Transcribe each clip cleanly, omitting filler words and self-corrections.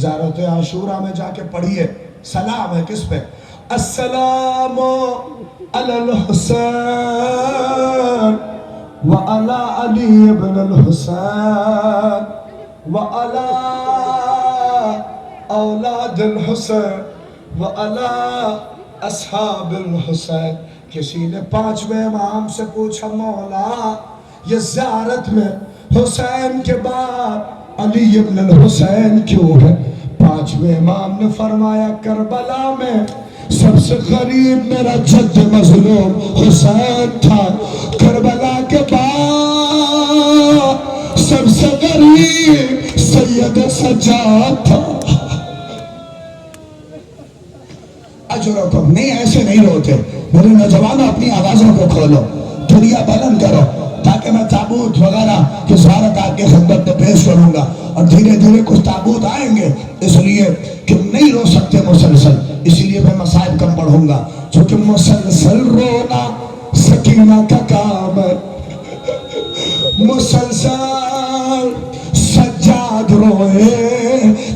زیارت عاشورہ میں جا کے پڑھیے، سلام ہے کس پہ؟ السلام علی الحسین وعلی علی ابن الحسین وعلی اولاد الحسین وعلی اصحاب الحسین۔ کسی نے پانچویں امام سے پوچھا مولا یہ زیارت میں حسین کے بعد علی ابن الحسین کیوں ہے؟ پانچویں امام نے فرمایا کربلا میں سب سے غریب میرا جد مظلوم حسین تھا، کربلا کے بعد سب سے غریب سید سجاد تھا۔ اجرکم نہیں، ایسے نہیں روتے میرے نوجوانوں، اپنی آوازوں کو کھولو، دنیا بلند کرو تاکہ میں تابوت وغیرہ کی زیارت آپ کے خدمت میں پیش کروں گا، اور دھیرے دھیرے کچھ تابوت آئیں گے، اس لیے کہ نہیں رو سکتے مسلسل، اسی لیے میں مصائب کم پڑھوں گا، چونکہ مسلسل رونا سکینہ کا کام ہے، مسلسل سجاد روئے،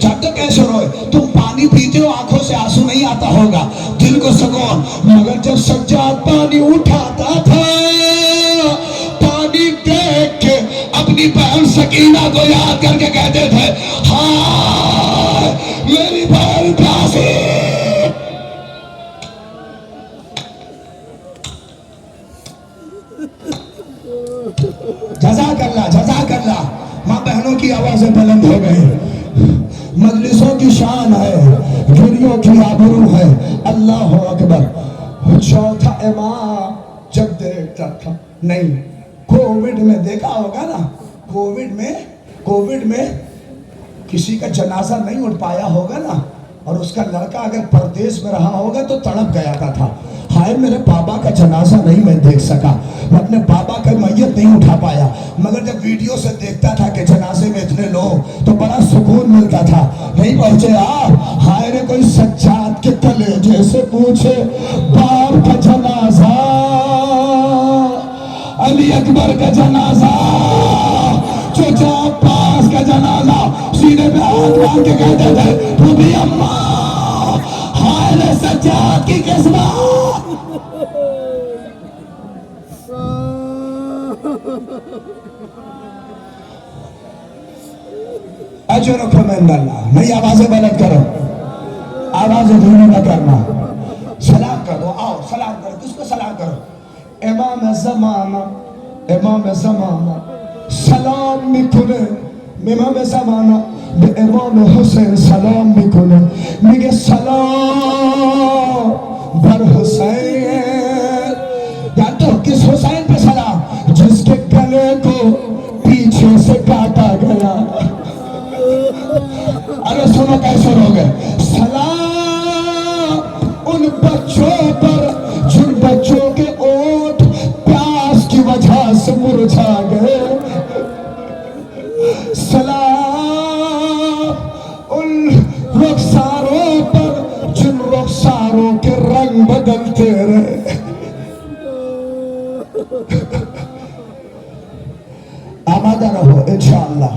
چاہتے کیسے روئے؟ تم پانی پیتے ہو آنکھوں سے آنسو نہیں آتا ہوگا، دل کو سکون، مگر جب سجاد پانی اٹھاتا تھا پانی دیکھ کے اپنی بہن سکینہ کو یاد کر کے کہتے تھے ہائے میری بہن پیاسی۔ جزاک اللہ، جزاک اللہ۔ ماں بہنوں کی آوازیں بلند ہو گئی، مجلسوں کی شان ہے، جوڑیوں کی آبرو ہے، اللہ اکبر۔ چوتھا امام جب دیکھتا تھا، نہیں کووڈ میں دیکھا ہوگا نا، کووڈ میں کسی کا جنازہ نہیں اٹھ پایا ہوگا نا، اور اس کا لڑکا اگر پردیس میں رہا ہوگا تو تڑپ گیا تھا، ہائے میرے بابا کا جنازہ نہیں میں دیکھ سکا، میں اپنے بابا کا میت نہیں اٹھا پایا، مگر جب ویڈیو سے دیکھتا تھا کہ جنازے میں اتنے لوگ تو بڑا سکون ملتا تھا۔ نہیں پہنچے آپ، ہائے رے کوئی سجاد کے کلیجے سے پوچھے باپ کا جنازہ، علی اکبر کا جنازہ، چچا عباس کا جنازہ، سینے پہ ہاتھ ڈال کے کہتے تھے بھوبی اماں ہائے رے سجاد کی قسمت۔ اجرکم عند اللہ۔ نہیں آوازیں بلند کرو، آوازیں دھیمی نہ کرنا، سلام کر دو، آؤ سلام کرو، کس کو سلام کرو؟ امام زمانہ، امام زمانہ سلام میکنه، امام زمانہ به امام حسین سلام میکنه، میگه سلام بر حسین۔ جانتے ہو کس حسین پہ سلام؟ جس کے گلے کو پیچھے سے کاٹا گیا۔ ارے سنو کیسے رو گئے؟ سلام ان بچوں پر جن بچوں کے اونٹ پیاس کی وجہ سے مرجھا گئے، سلام ان رخساروں پر جن رخساروں کے رنگ بدلتے رہے۔ آمادہ رہو انشاءاللہ،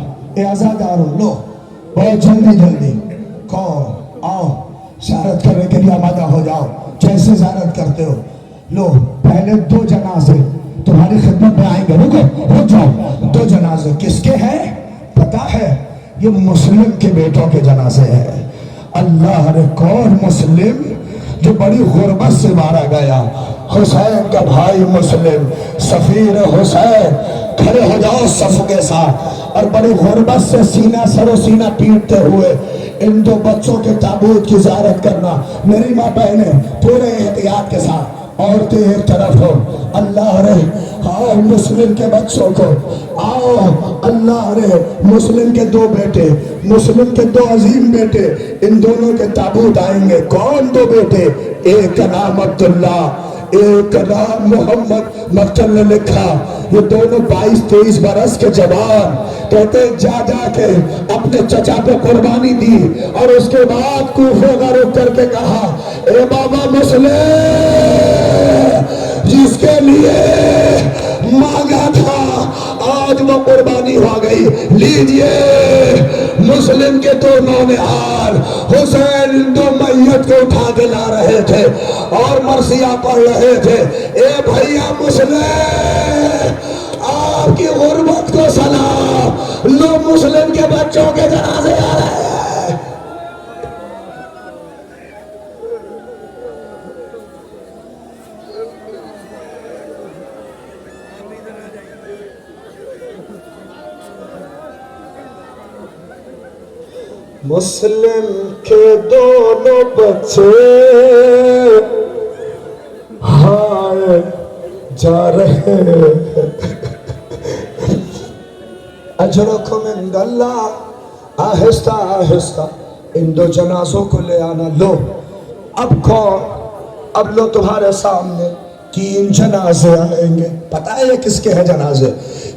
اعزادار لو بہت جلدی جلدی کون آؤ زیارت کرنے کے لیے آمادہ ہو جاؤ، جیسے زیارت کرتے ہو۔ لو پہلے دو جنازے تمہاری خدمت میں آئیں گے، رکو رک جاؤ۔ دو جنازے کس کے ہیں پتا ہے؟ یہ مسلم کے بیٹوں کے جنازے ہیں۔ اللہ نے کون مسلم جو بڑی غربت سے مارا گیا؟ حسین کا بھائی مسلم، سفیر حسین، کھڑے ہو جاؤ صف کے ساتھ، اور بڑی غربت سے سینہ سر و سینہ پیٹتے ہوئے ان دو بچوں کے تابوت کی زیارت کرنا۔ میری ماں بہنیں پورے احتیاط کے ساتھ، عورتیں ایک طرف ہو، اللہ رے آؤ مسلم کے بچوں کو، آؤ اللہ رے مسلم کے دو بیٹے، مسلم کے دو عظیم بیٹے، ان دونوں کے تابوت آئیں گے۔ کون دو بیٹے؟ ایک کا نام عبداللہ، ایک کا نام محمد۔ مقتل نے لکھا یہ دونوں 22-23 برس کے جوان کہتے جا جا کے اپنے چچا پہ قربانی دی، اور اس کے بعد کوفے کا رخ کر کے کہا اے بابا مسلم جس کے لیے مانگا تھا آج وہ قربانی ہو گئی. لیجئے مسلم کے دو نونہال حسین دو میت کو اٹھا کے لا رہے تھے اور مرثیہ پڑھ رہے تھے. اے بھیا مسلم آپ کی غربت کو سلام. لو مسلم کے بچوں کے جنازے آ رہے ہیں. مسلم کے دونوں بچے ہائے جا رہے ہیں. اجرکم عند اللہ. آہستہ آہستہ ان دو جنازوں کو لے آنا. لو اب کون؟ اب لو تمہارے سامنے 3 جنازے آئیں گے. پتہ ہے یہ کس کے ہیں جنازے؟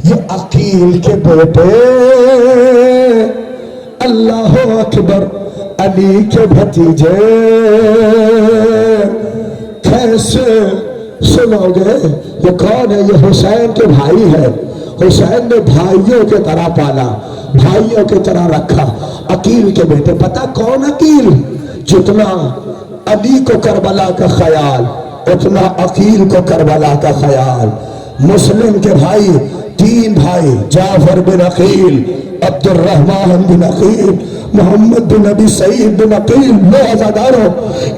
یہ عقیل کے بیٹے اللہ اکبر علی کے بھتیجے. کیسے سنو گے؟ یہ کون ہے؟ یہ حسین کے بھائی ہے. حسین نے بھائیوں کے طرح پالا, بھائیوں کے طرح رکھا. عقیل کے بیٹے. پتہ کون عقیل؟ جتنا علی کو کربلا کا خیال اتنا عقیل کو کربلا کا خیال. مسلم کے بھائی 3 بھائی, جعفر بن عقیل, عبد الرحمن بن عقیل, محمد بن ابی سعید بن عقیل. لو عزادارو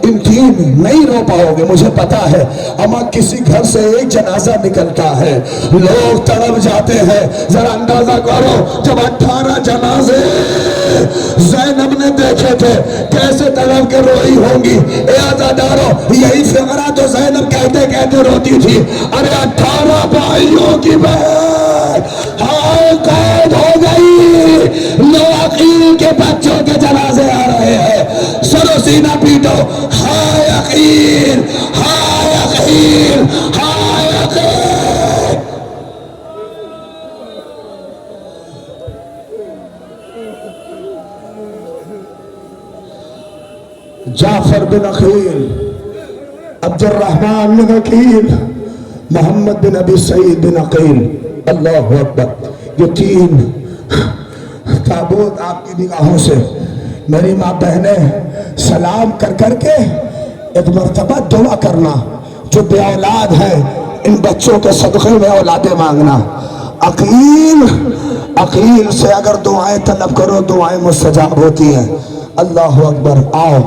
ان 3 نہیں رو پاؤ گے مجھے پتا ہے, اما کسی گھر سے ایک جنازہ نکلتا ہے لوگ تڑپ جاتے ہیں. ذرا اندازہ کرو جب 18 جنازے زینب نے دیکھے تھے کیسے تڑپ کے روئی ہوں گی. اے عزادارو یہی فقرہ تو زینب کہتے کہتے روتی تھی. ارے 18 بھائیوں کی بہن ہائے قید ہو گئی. لو عقیل کے بچوں کے جنازے آ رہے ہیں. سرو سینہ پیٹو. ہائے عقیل, ہائے عقیل, ہائے عقیل. جعفر بن عقیل, عبد الرحمن بن عقیل, محمد بن ابی سعید بن عقیل. اللہ اکبر. یہ 3 تابوت آپ کی نگاہوں سے میری ماں بہنیں سلام کر کر کے ایک مرتبہ دعا کرنا. جو بے اولاد ہیں ان بچوں کے صدقے میں اولادیں مانگنا. عقیل سے اگر دعائیں طلب کرو دعائیں مستجاب ہوتی ہیں. اللہ اکبر. آؤ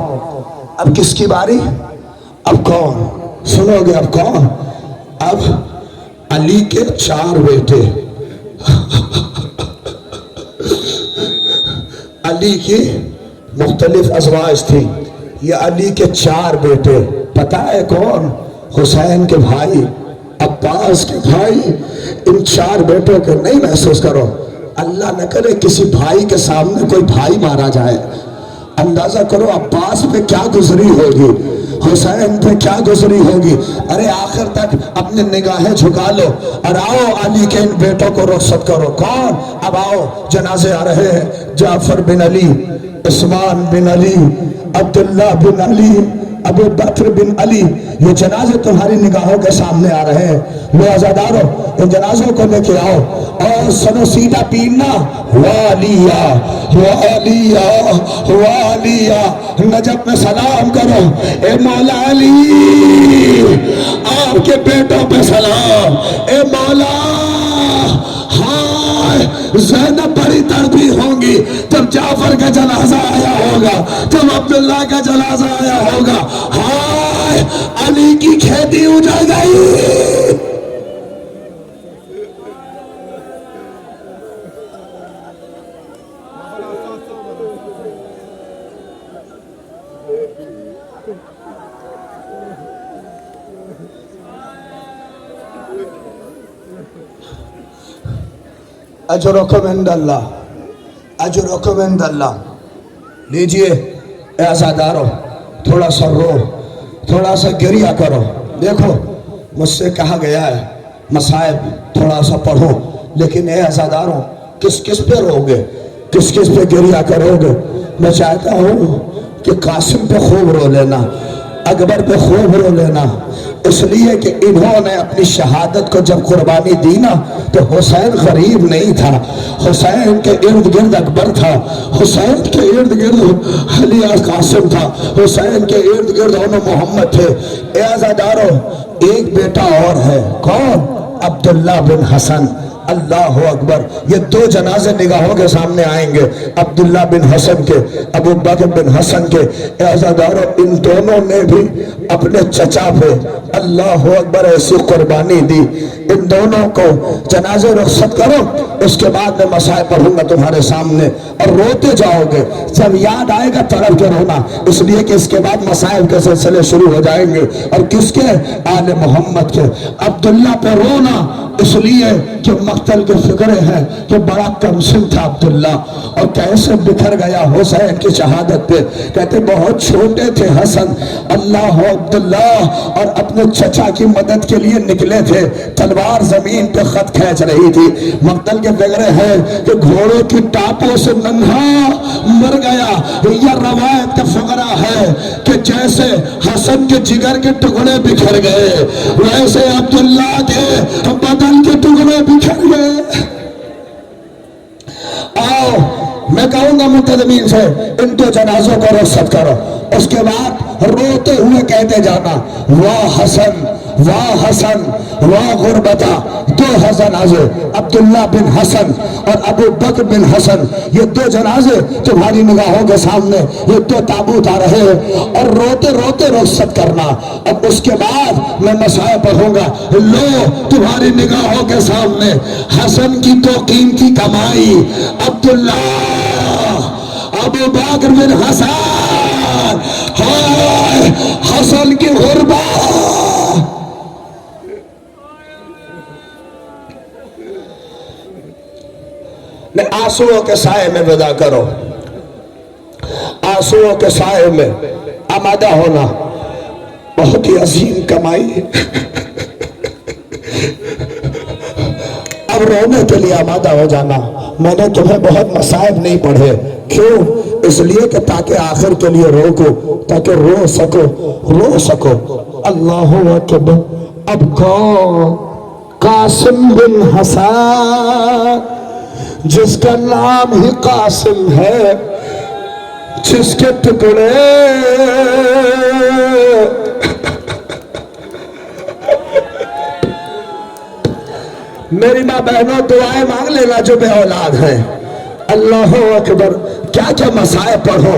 اب کس کی باری؟ اب کون سنو گے؟ اب کون؟ اب علی کے 4 بیٹے. علی کی مختلف ازواج تھی. یہ علی کے 4 بیٹے. پتہ ہے کون؟ حسین کے بھائی, عباس کے بھائی. ان 4 بیٹوں کے نہیں محسوس کرو, اللہ نہ کرے کسی بھائی کے سامنے کوئی بھائی مارا جائے. اندازہ کرو عباس پہ کیا گزری ہوگی, حسین پہ کیا گزری ہوگی. ارے آخر تک اپنے نگاہیں جھکا لو اور آؤ علی کے ان بیٹوں کو رخصت کرو. کون؟ اب آؤ جنازے آ رہے ہیں. جعفر بن علی, عثمان بن علی, عبداللہ بن علی, ابو بکر بن علی. یہ جنازے تمہاری نگاہوں کے سامنے آ رہے ہیں. لو عزادارو ان جنازوں کو لے کے آؤ اور سنو سیدھا پینا. والیا والیا والیا. نجف میں سلام کرو. اے مولا علی آپ کے بیٹوں پہ سلام. اے مولا ہائے زینب بڑی تڑپی ہوں گی جب جعفر کا جنازہ آیا ہوگا, جب عبداللہ کا جنازہ آیا ہوگا. ہائے علی کی کھیتی اجڑ گئی. اجرکم عند اللہ, اجرکم عند اللہ. لیجئے اے عزادارو تھوڑا سا رو, تھوڑا سا گریہ کرو. دیکھو مجھ سے کہا گیا ہے مصائب تھوڑا سا پڑھو, لیکن اے عزادارو کس کس پہ رو گے, کس کس پہ گریہ کرو گے؟ میں چاہتا ہوں کہ قاسم پہ خوب رو لینا, اکبر پہ خوب رو لینا, اس لیے کہ انہوں نے اپنی شہادت کو جب قربانی دی نا تو حسین غریب نہیں تھا، حسین کے ارد گرد اکبر تھا، حسین کے ارد گرد علی قاسم تھا، حسین کے ارد گرد محمد تھے۔ اے عزادارو، ایک بیٹا اور ہے، کون؟ عبداللہ بن حسن۔ اللہ اکبر، یہ دو جنازے نگاہوں کے سامنے آئیں گے، عبداللہ بن حسن کے، ابو بکر بن حسن کے۔ اے عزادارو، ان دونوں نے بھی اپنے چچا پہ اللہ اکبر ایسی قربانی دی۔ ان دونوں کو جنازے رخصت کرو، اس کے بعد میں مسائل پڑھوں گا تمہارے سامنے اور روتے جاؤ گے، جب یاد آئے گا تڑپ کے رونا، اس لیے کہ اس کے بعد مسائل کے سلسلے شروع ہو جائیں گے۔ اور کس کے؟ آل محمد کے۔ عبداللہ پہ رونا اس لیے کہ مقتل کے فکرے ہیں کہ بڑا کمسن تھا عبداللہ، اور کیسے بکھر گیا حسین کی شہادت پہ۔ کہتے بہت چھوٹے تھے حسن، اللہ عبداللہ، اور اپنے چچا کی مدد کے لیے نکلے تھے، تلوار زمین پہ خط کھینچ رہی تھی۔ مقتل کے فکرے ہیں کہ گھوڑوں کی ٹاپوں سے ننھا مر گیا۔ یہ روایت کا فقرہ ہے کہ جیسے حسن کے جگر کے ٹکڑے بکھر گئے، ویسے عبداللہ کے بدن کے ٹکڑے بکھر گئے۔ آؤ میں کہوں گا منتظمین سے، ان دو جنازوں کو رخصت کرو، اس کے بعد روتے ہوئے کہتے جانا، واہ حسن واہ حسن واہ غربتا۔ دو جنازے، عبداللہ بن حسن اور ابو بکر بن حسن، یہ دو جنازے تمہاری نگاہوں کے سامنے، یہ دو تابوت آ رہے ہیں، اور روتے روتے رخصت کرنا۔ اب اس کے بعد میں مسائل پڑھوں گا۔ لو تمہاری نگاہوں کے سامنے حسن کی تو قیمتی کمائی، عبداللہ ابو بکر بن حسن، ہائے حسن کی غربت۔ آنسوؤں کے سائے میں ودا کرو، آنسوؤں کے سائے میں آمادہ ہونا، بہت ہی عظیم کمائی۔ اب رونے کے لیے آمادہ ہو جانا۔ میں نے تمہیں بہت مصائب نہیں پڑھے، کیوں؟ اس لیے کہ تاکہ آخر کے لیے روکو، تاکہ رو سکو۔ اللہ اکبر۔ اب کون؟ قاسم بن حسن، جس کا نام ہی قاسم ہے، جس کے ٹکڑے میری ماں بہنوں دعائیں مانگ لینا جو بے اولاد ہیں۔ اللہ اکبر۔ کیا کیا مسائل پڑھو،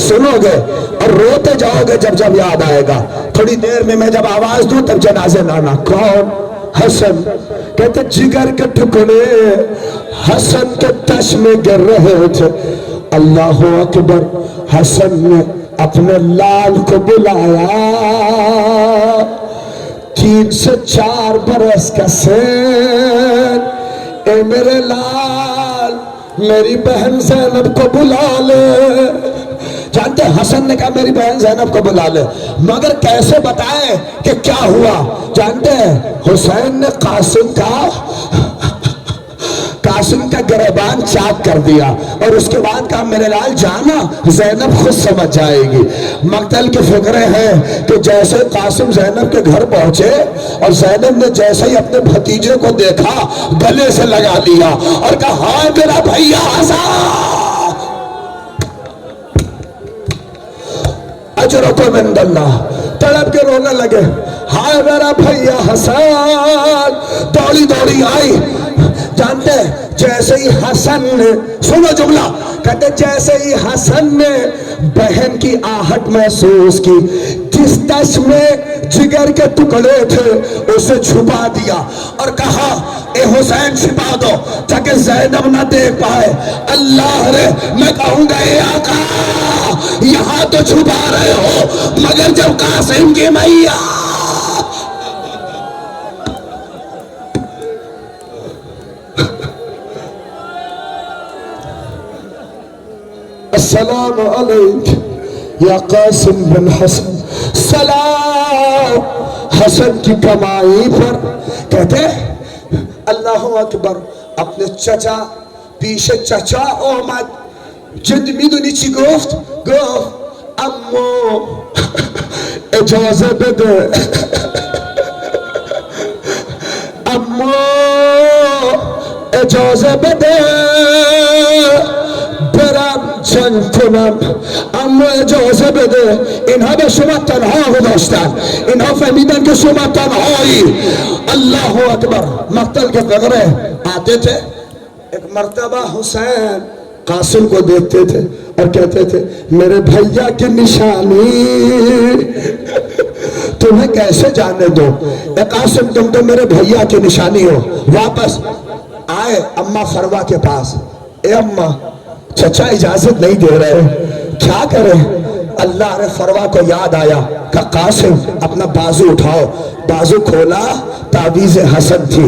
سنو گے اور روتے جاؤ گے جب جب یاد آئے گا۔ تھوڑی دیر میں جب آواز دوں تب جنازے لانا۔ کون؟ حسن۔ کہتے جگر کے ٹکڑے حسن کے تش میں گر رہے تھے۔ اللہ اکبر۔ حسن نے اپنے لال کو بلایا، 3 سے 4 برس کا سن، اے میرے لال میری بہن زینب کو بلا لے۔ جانتے حسن نے کہا میری بہن زینب کو بلا لے، مگر کیسے بتائے کہ کیا ہوا؟ جانتے ہیں حسین نے قاسم کا گریبان چاک کر دیا، اور اس کے بعد کہا میرے لال جانا، زینب خود سمجھ جائے گی۔ مقتل کے فقرے ہیں کہ جیسے قاسم زینب کے گھر پہنچے اور زینب نے جیسے ہی اپنے بھتیجے کو دیکھا گلے سے لگا لیا اور کہا ہائے میرا بھیا حسن، اجرکم عند اللہ۔ تڑپ کے رونے لگے، ہائے میرا بھیا حسن۔ دوڑی دوڑی آئی۔ جانتے جیسے ہی حسن نے، سنو جملہ، کہتے جیسے ہی حسن نے بہن کی آہٹ محسوس کی، جس تش میں جگر کے ٹکڑے تھے اسے چھپا دیا اور کہا اے حسین چھپا دو تاکہ زینب نہ دیکھ پائے۔ اللہ رے، میں کہوں گا اے آقا یہاں تو چھپا رہے ہو، مگر جب قاسم کی میاں السلام علیک یا قاسم بن حسن، سلام حسن کی کمائی پر۔ کہتے اللہ اکبر، اپنے چچا پیش چچا اومد، جد میدونی چی گفت اما اجازه بده اجازه بده برم جنگ کنم، اما اجازه بده. اینها به شما تنها گذاشتن، اینها فهمیدن که شما تنهایی. اللہ اکبر. مقتل کے فقرے آتے تھے. ایک مرتبہ حسین قاسم کو دیکھتے تھے اور کہتے تھے میرے بھیا کی نشانی تمہیں کیسے جانے دو، اے قاسم تم تو میرے بھیا کی نشانی ہو. واپس آئے اماں فروا کے پاس. اے اماں چچا اجازت نہیں دے رہے، کیا کریں؟ اللہ نے فروا کو یاد آیا کہ قاسم اپنا بازو اٹھاؤ. بازو کھولا، تعویذ حسن تھی.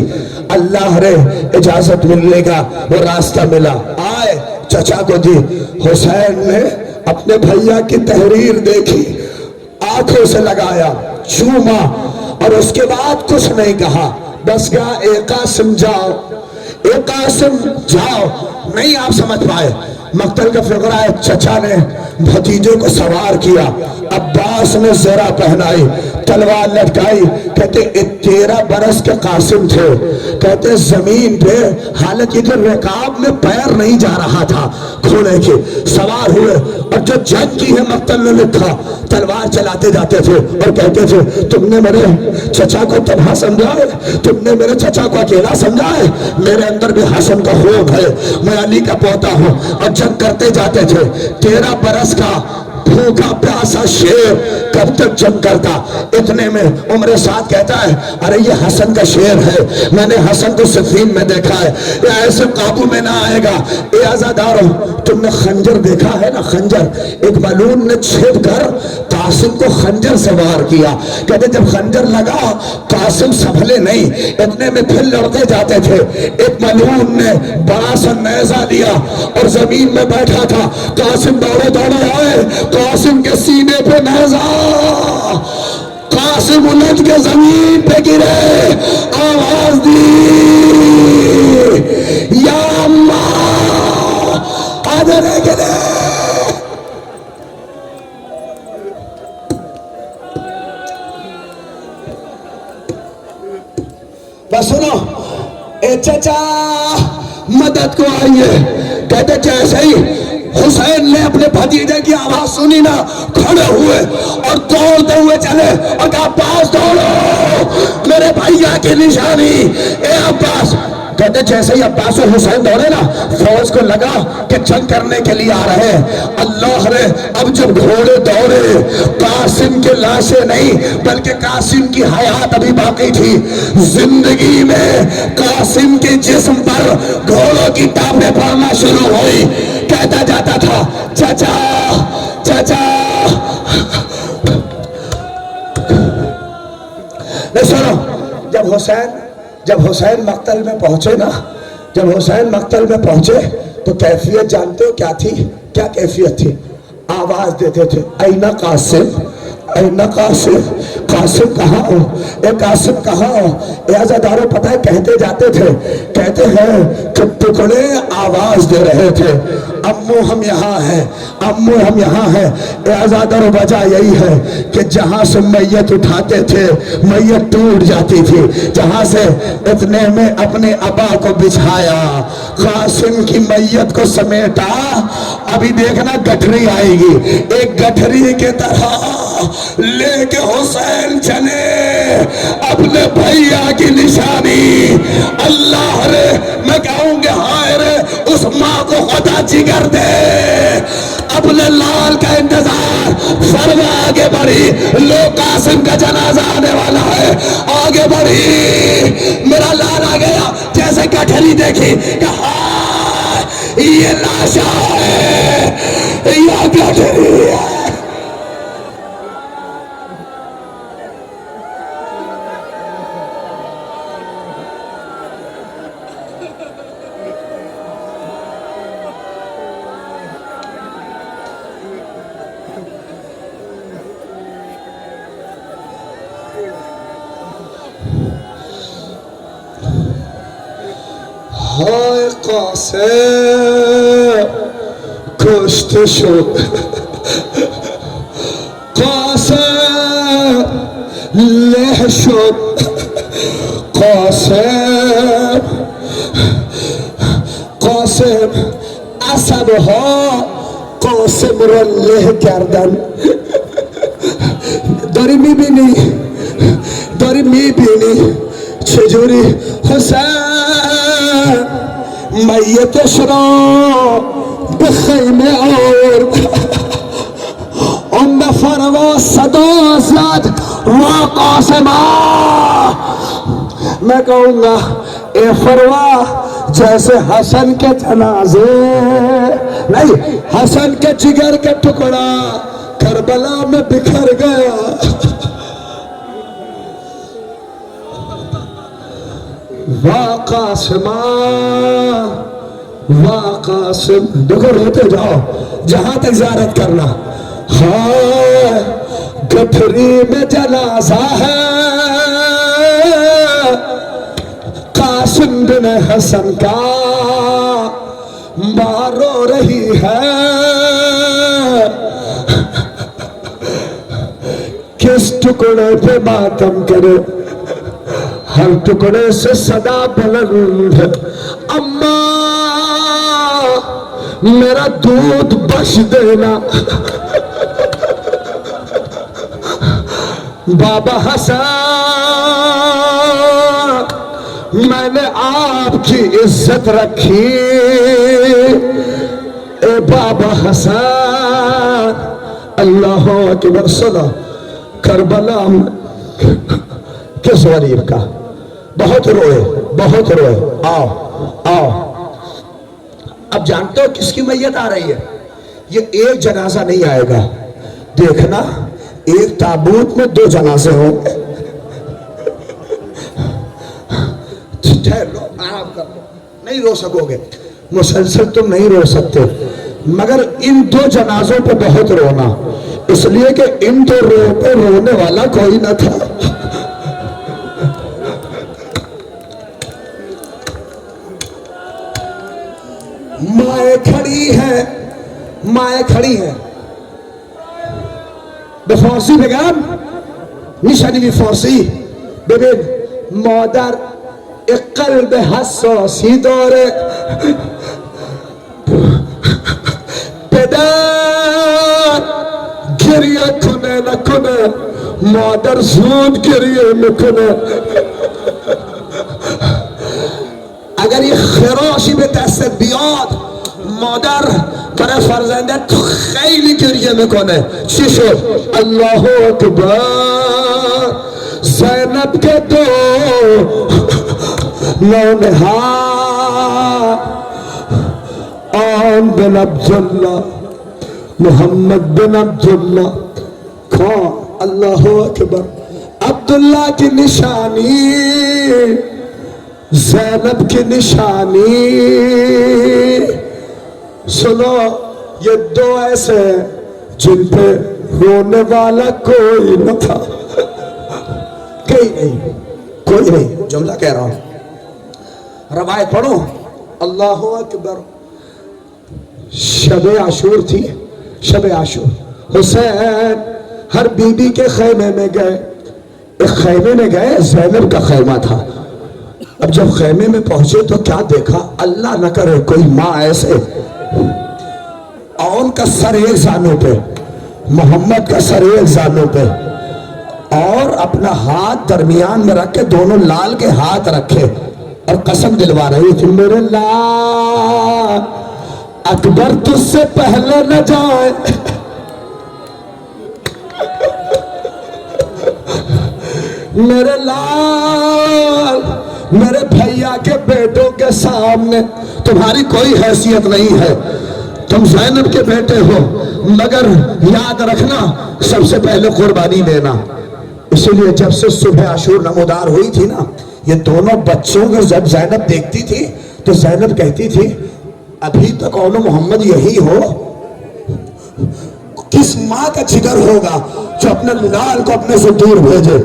اللہ نے اجازت ملنے کا وہ راستہ ملا. آئے چچا کو دی. حسین نے اپنے بھیا کی تحریر دیکھی، آنکھوں سے لگایا، چوما، اور اس کے بعد کچھ نہیں کہا. بس کہا اے قاسم جاؤ، اے قاسم جاؤ. نہیں آپ سمجھ پائے. مقتل کا فقرہ ہے. چچا نے بھتیجے کو سوار کیا، عباس نے زرہ پہنائی، تلوار لٹکائی. کہتے 13 برس کے قاسم تھے. کہتے زمین پہ حالت یہ کہ رکاب میں پیر نہیں جا رہا تھا کھونے کے. سوار ہوئے اور جو جنگ کی ہے مقتل نے لکھا. تلوار چلاتے جاتے تھے اور کہتے تھے تم نے میرے چچا کو تنہا سمجھا ہے، تم نے میرے چچا کو اکیلا سمجھا ہے. میرے اندر بھی حسن کا خون ہے، میں علی کا پوتا ہوں. اور جنگ کرتے جاتے تھے. 13 برس کا بھوکا پیاسا شیر کب تک جنگ کرتا. اتنے میں عمر سعد کہتا ہے ارے یہ حسن کا شیر ہے، میں نے حسن کو صفین میں دیکھا ہے، یہ ایسے قابو میں نہ آئے گا. اے عزادارو تم نے خنجر دیکھا ہے نا، خنجر. ایک ملعون نے چھپ کر قاسم کو خنجر سوار کیا. کہتے جب خنجر لگا قاسم سنبھلے نہیں، اتنے میں پھر لڑتے جاتے تھے. ایک ملعون نے بڑا سا نیزہ لیا اور زمین میں بیٹھا تھا. قاسم دوڑے دوڑے آئے، قاسم کے سینے پہ نیزہ. قاسم الٹ کے زمین پہ گرے، آواز دی یا اماں آدھرے گرے. بس سنو، اے چچا مدد کو آئیے. کہتے جیسے ہی حسین نے اپنے بھتیجے کی آواز سنی نا، کھڑے ہوئے اور دوڑتے ہوئے چلے اور کہا عباس دوڑو، میرے بھیا کی نشانی. اے عباس. کہتے جیسے ہی عباس و حسین دوڑے نا، فوج کو لگا کہ جنگ کرنے کے لیے آ رہے ہیں. اللہ نے اب جب گھوڑے دوڑے، قاسم کے لاشیں نہیں بلکہ قاسم کی حیات ابھی باقی تھی. زندگی میں قاسم کے جسم پر گھوڑوں کی ٹاپیں پڑنا شروع ہوئی. کہتا جاتا تھا چچا چچا. سنو، جب حسین مقتل میں پہنچے نا، جب حسین مقتل میں پہنچے تو کیفیت جانتے ہو کیا تھی؟ کیا کیفیت تھی؟ آواز دیتے تھے این قاسم، این قاسم. قاسم کہاں ہو؟ اے قاسم کہاں ہو؟ اے عزادارو پتہ ہے کہتے جاتے تھے، کہتے ہیں کہ ٹکڑے آواز دے رہے تھے امو ہم یہاں ہیں، امو ہم یہاں ہیں. اے عزادارو وجہ یہی ہے کہ جہاں سے میت اٹھاتے تھے میت ٹوٹ جاتی تھی. جہاں سے اتنے میں اپنے ابا کو بچھایا، قاسم کی میت کو سمیٹا. ابھی دیکھنا گٹھری آئے گی. ایک گٹھری کے طرح لے کے حسین چلے اپنے بھیا کی نشانی. اللہ رے میں کہوں گے ہائے رے اس ماں کو خدا جگر دے. اپنے لال کا انتظار. فروا آگے بڑھی، لو قاسم کا جنازہ آنے والا ہے. آگے بڑھی، میرا لال آ گیا. جیسے گٹھری دیکھی کہ ہاں یہ لاشا ہے یا گٹھری ہے. ہائے قاسم کشت شد، قاسم لہ شد، Qasim ha Qasim rolle kerdem Dari mi bini Çecuri Hüseyin Meyyet şura بخیمه آورد اون فروا صدا زد و قاسمہ میں کہوں گا اے فروا جیسے حسن کے جنازے نہیں حسن کے جگر کے ٹکڑا کربلا میں بکھر گیا و قاسمہ قاسم دیکھو روتے جاؤ جہاں تک زیارت کرنا ہاں گٹھری میں جنازہ ہے قاسم بن حسن کا ماں رو رہی ہے کس ٹکڑے پہ ماتم کرے ہر ٹکڑے سے صدا بلند اماں میرا دودھ بخش دینا بابا حسن میں نے آپ کی عزت رکھی اے بابا حسن اللہ اکبر سنا کربلا میں کس غریب کا بہت روئے آؤ اب جانتے ہو کس کی میت آ رہی ہے یہ ایک جنازہ نہیں آئے گا دیکھنا ایک تابوت میں 2 جنازے ہوں گے ٹھہر لو آرام کر لو نہیں رو سکو گے مسلسل تم نہیں رو سکتے مگر ان 2 جنازوں پہ بہت رونا اس لیے کہ ان 2 رو پہ رونے والا کوئی نہ تھا مائیں کھڑی ہیں به فارسی بگم میشنوی فارسی ببین مادر قلب حساسی داره پدر گریه کنه نکنه مادر زود گریه میکنه اگر یه خراشی به دستت بیاد مادر برای فرزندت خیلی گریه میکنه چی شد؟ الله اکبر زینب کے 2 نونہار آن بن عبداللہ محمد بن عبداللہ کون؟ اللہ اکبر عبداللہ کی نشانی زینب کی نشانی سنو یہ 2 ایسے جن پہ رونے والا کوئی نہ تھا کوئی نہیں جملہ کہہ رہا ہوں روایت پڑھو اللہ اکبر شب عاشور تھی شب عاشور حسین ہر بی بی کے خیمے میں گئے ایک خیمے میں گئے زینب کا خیمہ تھا اب جب خیمے میں پہنچے تو کیا دیکھا اللہ نہ کرے کوئی ماں ایسے اور ان کا سر ایک زانوں پہ محمد کا سر ایک زانوں پہ اور اپنا ہاتھ درمیان میں رکھ کے دونوں لال کے ہاتھ رکھے اور قسم دلوا رہی تھی میرے لال اکبر تجھ سے پہلے نہ جائے میرے لال میرے بھیا کے بیٹوں کے سامنے تمہاری کوئی حیثیت نہیں ہے تم زینب کے بیٹے ہو مگر یاد رکھنا سب سے پہلے قربانی دینا اسی لیے جب سے صبح عاشور نمودار ہوئی تھی نا یہ دونوں بچوں کو جب زینب دیکھتی تھی تو زینب کہتی تھی ابھی تک اولو محمد یہی ہو کس ماں کا جگر ہوگا جو اپنے لال کو اپنے سے دور بھیجے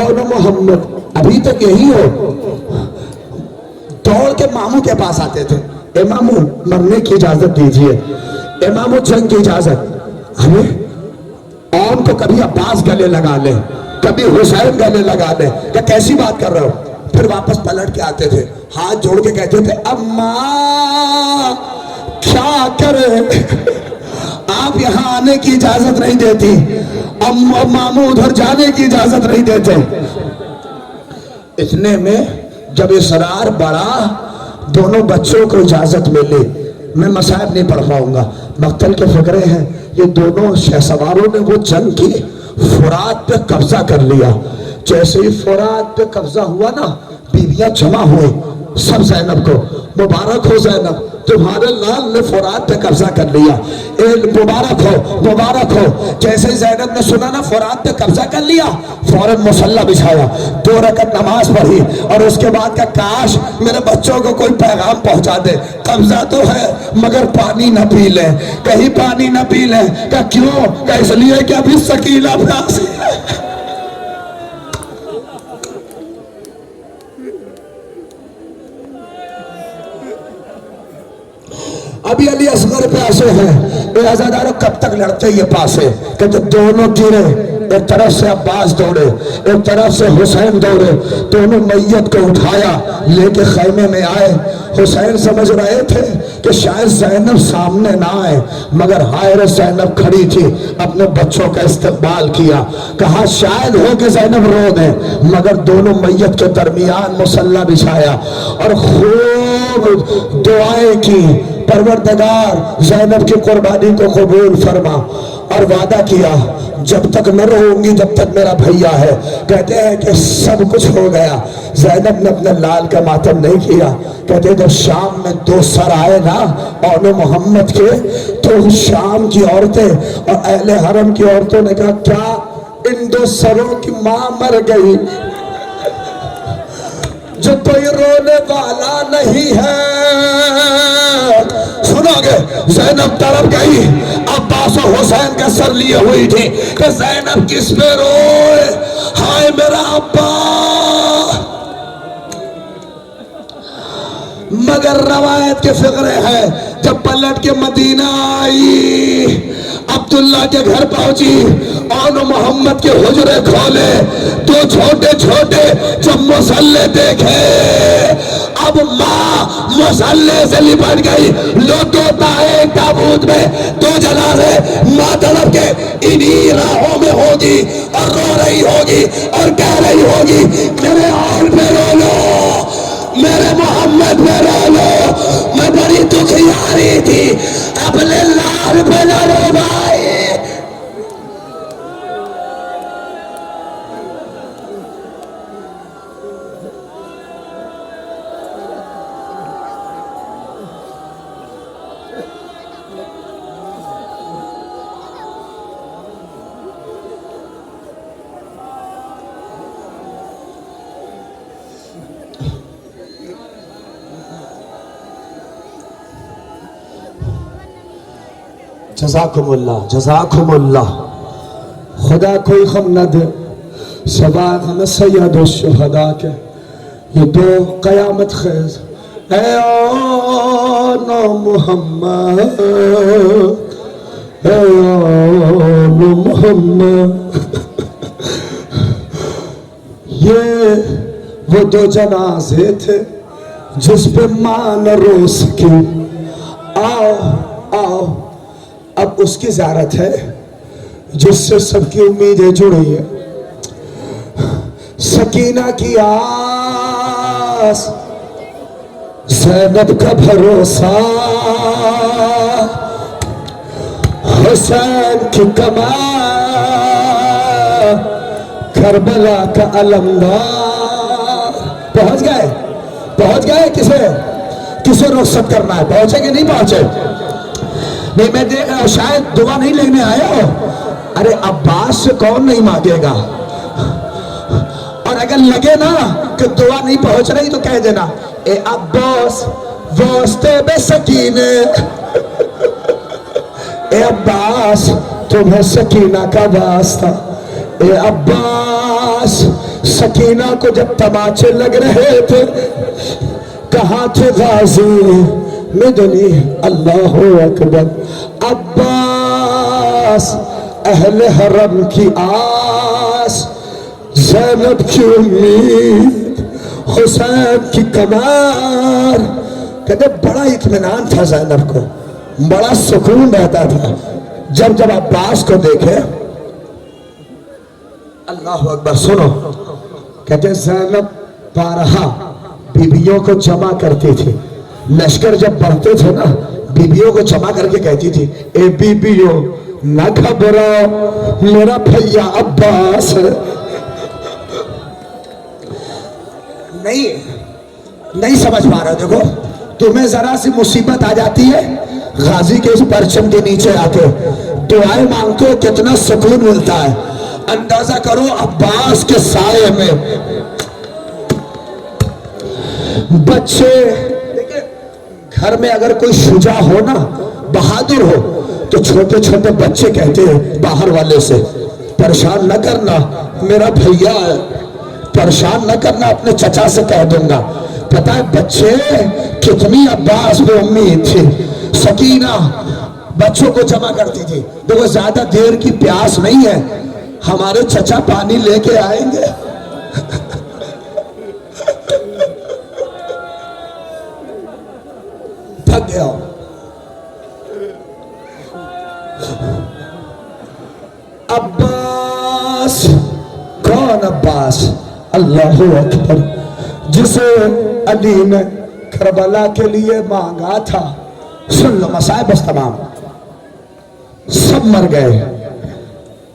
اولو محمد ابھی تک یہی ہو دوڑ کے ماموں کے پاس آتے تھے اے ماموں مرنے کی اجازت دیجئے اے ماموں جنگ کی اجازت ہمیں اون کو کبھی عباس گلے لگا لے کبھی حسین گلے لگا لے کہ کیسی بات کر رہے ہو پھر واپس پلٹ کے آتے تھے ہاتھ جوڑ کے کہتے تھے اماں کیا کرے؟ آپ یہاں آنے کی اجازت نہیں دیتی، ماموں ادھر جانے کی اجازت نہیں دیتے۔ اتنے میں جب اسرار بڑھا، دونوں بچوں کو اجازت ملی۔ میں مصائب نہیں پڑھ پاؤں گا، مقتل کے فقرے ہیں۔ یہ دونوں شہسواروں نے وہ جنگ کی، فرات پہ قبضہ کر لیا۔ جیسے ہی فرات پہ قبضہ ہوا نا، بیویاں جمع ہوئے سب زینب کو، مبارک ہو زینب، تمہارے لال نے فرات پہ قبضہ کر لیا، مبارک ہو مبارک ہو۔ جیسے زینب نے سنا نا فرات پہ قبضہ کر لیا، فوراً مصلی بچھایا، 2 رکعت نماز پڑھی، اور اس کے بعد کہ کاش میرے بچوں کو کوئی پیغام پہنچا دے، قبضہ تو ہے مگر پانی نہ پی لیں، کہیں پانی نہ پی لیں۔ کہ کیوں؟ کہ اس لیے کہ ابھی سکینہ پھانسی ہے۔ ابھی علی اصغر پیاسے ہیں، اے عزادارو کب تک لڑتے یہ پاسے؟ کہ جب دونوں گرے، ایک طرف سے عباس دوڑے، ایک طرف سے حسین دوڑے، دونوں میت کو اٹھایا لے کے خیمے میں آئے۔ حسین سمجھ رہے تھے کہ شاید زینب سامنے نہ آئے، مگر حائر زینب کھڑی تھی، اپنے بچوں کا استقبال کیا، کہا شاید ہو کہ زینب رو دیں، مگر دونوں میت کے درمیان مصلی بچھایا اور خوب دعائیں کی، پروردگار زینب کی قربانی کو قبول فرما، اور وعدہ کیا جب تک نہ رہوں گی جب تک میرا بھیا ہے۔ کہتے ہیں کہ سب کچھ ہو گیا، زینب نے اپنے لال کا ماتم نہیں کیا۔ کہتے ہیں جب شام میں 2 سر آئے نا اون محمد کے، تو شام کی عورتیں اور اہل حرم کی عورتوں نے کہا کیا ان 2 سروں کی ماں مر گئی جو کوئی رونے والا نہیں ہے؟ سنو گے، زینب طرف گئی، عباس و حسین کا سر لیے ہوئی تھی کہ زینب کس پہ روئے، ہائے میرا ابا۔ مگر روایت کے فقرے ہیں، جب پلٹ کے مدینہ آئی، عبداللہ کے گھر پہنچی، اون محمد کے حجرے کھولے، تو چھوٹے چھوٹے جب مصلی دیکھے، اب ماں مصلی سے لپٹ گئی، لوٹوتا ہے تابوت میں 2 جنازے، ماں طرف کے انہی راہوں میں ہوگی اور رو رہی ہوگی اور کہہ رہی ہوگی میرے آل پہ رو لو، میرے محمد پہ رو لو، میں بڑی دکھی آ رہی تھی، اپنے لال پہ نہ رو بھائی۔ جزاکم اللہ جزاکم اللہ، خدا کوئی غم نہ دے سوا غم سید الشہداء کے۔ یہ 2 قیامت خیز، اے آن محمد، اے آن محمد، یہ وہ 2 جنازے تھے جس پہ ماں نہ رو سکی۔ آؤ آؤ، اب اس کی زیارت ہے جس سے سب کی امیدیں جڑی ہیں۔ سکینہ کی آس، زینب کا بھروسہ، حسین کی کمال، کربلا کا علمدار۔ پہنچ گئے کسے رخصت کرنا ہے؟ پہنچے کہ نہیں پہنچے؟ نہیں، میں دیکھ رہا ہوں شاید دعا نہیں لینے آیا ہو۔ ارے عباس سے کون نہیں مانگے گا؟ اور اگر لگے نا کہ دعا نہیں پہنچ رہی تو کہہ دینا اے عباس واسطے بے سکینے، اے عباس تمہیں سکینہ کا واسطہ، اے عباس سکینہ کو جب تماچے لگ رہے تھے کہاں تھے غازی مدنی؟ اللہ اکبر۔ عباس اہل حرم کی آس، زینب کی امید، حسین کی کمار۔ کہتے بڑا اطمینان تھا زینب کو، بڑا سکون رہتا تھا جب عباس کو دیکھے. اللہ اکبر. سنو, کہتے زینب بارہا بیویوں کو جمع کرتی تھی. لشکر جب بڑھتے تھے نا, بیویوں کو جمع کر کے کہتی تھی, اے بیویوں نہ گھبراؤ, میرا بھیا عباس. نہیں سمجھ پا رہے. دیکھو, تمہیں ذرا سی مصیبت آ جاتی ہے, غازی کے اس پرچم کے نیچے آ کے دعائیں مانگتے ہو, کتنا سکون ملتا ہے. اندازہ کرو عباس کے سائے میں بچے. گھر میں اگر کوئی شجاع ہو نا, بہادر ہو, تو چھوٹے چھوٹے بچے کہتے ہیں باہر والے سے, پریشان نہ کرنا میرا بھیا ہے, پریشان نہ کرنا, اپنے چچا سے کہہ دوں گا. پتہ ہے بچے کتنی عباس میں امید تھی. سکینہ بچوں کو جمع کرتی تھی. دیکھو زیادہ دیر کی پیاس نہیں ہے, ہمارے چچا پانی لے کے آئیں گے. تھک گیا. عباس. کون عباس؟ اللہ اکبر. جسے علی نے کربلا کے لیے مانگا تھا. سن لو مصائب بس تمام, سب مر گئے.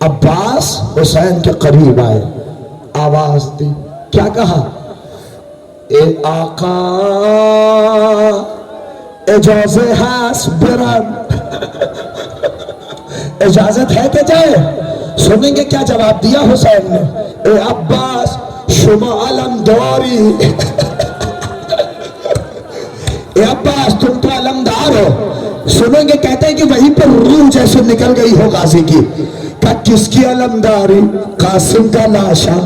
عباس حسین کے قریب آئے, آواز دی. کیا کہا؟ اے آقا اجازت ہے برن, اجازت ہے کہ جائے؟ سنیں گے کیا جواب دیا حسین نے. اے عباس شما علمداری. اے عباس تم تو علمدار ہو. سنیں گے کہتے ہیں کہ وہیں پر روح جیسے نکل گئی ہو غازی کی. کہ کس کی علمداری؟ قاسم کا لاشا,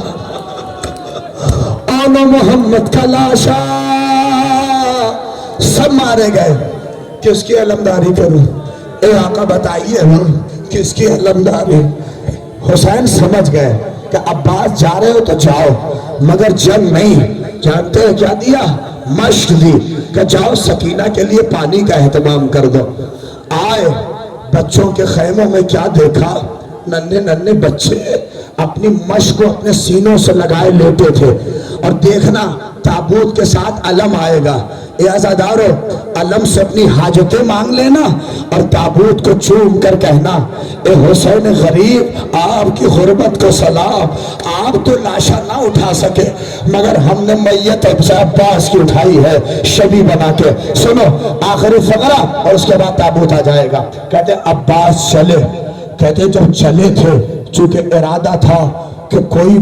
آن محمد کا لاشا, سب مارے گئے. کس کی علمداری کروں؟ اے آقا بتائیے نا کس کی علمداری. حسین سمجھ گئے کہ عباس جا رہے ہو تو جاؤ, مگر جنگ نہیں. جانتے ہیں کیا دیا؟ مشق دی کہ جاؤ سکینہ کے لیے پانی کا اہتمام کر دو. آئے, بچوں کے خیموں میں کیا دیکھا؟ ننھے ننھے بچے اپنی مشق کو اپنے سینوں سے لگائے لیٹے تھے. اور دیکھنا تابوت کے ساتھ علم آئے گا. اے عزادارو, علم سے اپنی حاجتیں مانگ لینا اور تابوت کو چوم کر کہنا, اے حسین غریب آپ کی غربت کو سلام. آپ تو لاشا نہ اٹھا سکے مگر ہم نے میت عباس کی اٹھائی ہے شبی بنا کے. سنو آخری فقرہ اور اس کے بعد تابوت آ جائے گا. کہتے عباس چلے. کہتے جب چلے تھے, چونکہ ارادہ تھا کہ کوئی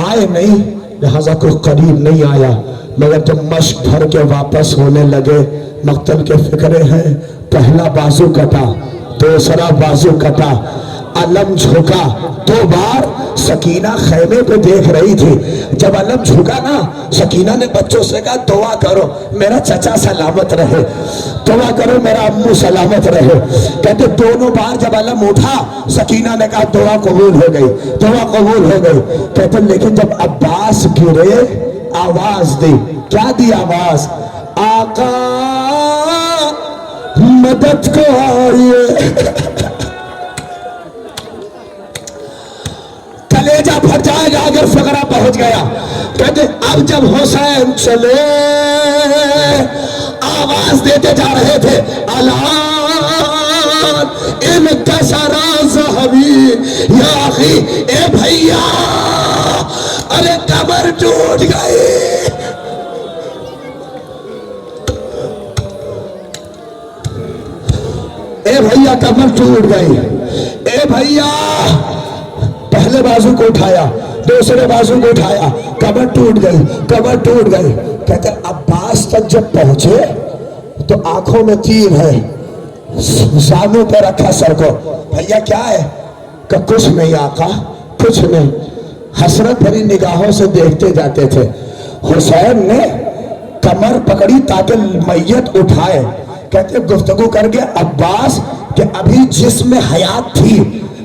آئے نہیں, لہذا کوئی قریب نہیں آیا. مگر جب مشق بھر کے واپس ہونے لگے, مقتل کے فکرے ہیں. پہلا بازو کٹا, دوسرا بازو کٹا, علم جھکا 2 بار. سکینہ خیمے پہ دیکھ رہی تھی. جب علم جھکا نا, سکینہ نے بچوں سے کہا دعا کرو میرا چچا سلامت رہے, دعا کرو میرا امو سلامت رہے. کہتے دونوں بار جب علم اٹھا, سکینہ نے کہا دعا قبول ہو گئی, دعا قبول ہو گئی. کہتے لیکن جب عباس گرے, آواز دی. کیا دی آواز؟ آقا مدد کو آئیے. کلیجہ پھٹ جائے گا اگر فقرہ پہنچ گیا. کہتے اب جب حسین چلے, آواز دیتے جا رہے تھے, الان انکسر ذہبی یا اخی, اے بھیا ارے کمر ٹوٹ گئی. اے بھیا کمر ٹوٹ گئی. اے بھیا, پہلے بازو کو اٹھایا, دوسرے بازو کو اٹھایا, کمر ٹوٹ گئی, کمر ٹوٹ گئی. کہتے عباس تک جب پہنچے تو آنکھوں میں تیر ہے, زانوں پہ رکھا سر کو. بھیا کیا ہے؟ کہ کچھ نہیں آقا, کچھ نہیں. حسرت بھری نگاہوں سے دیکھتے جاتے تھے. حسین نے کمر پکڑی تاکہ میت اٹھائے. کہتے گفتگو کر کے عباس کہ ابھی جسم میں حیات تھی,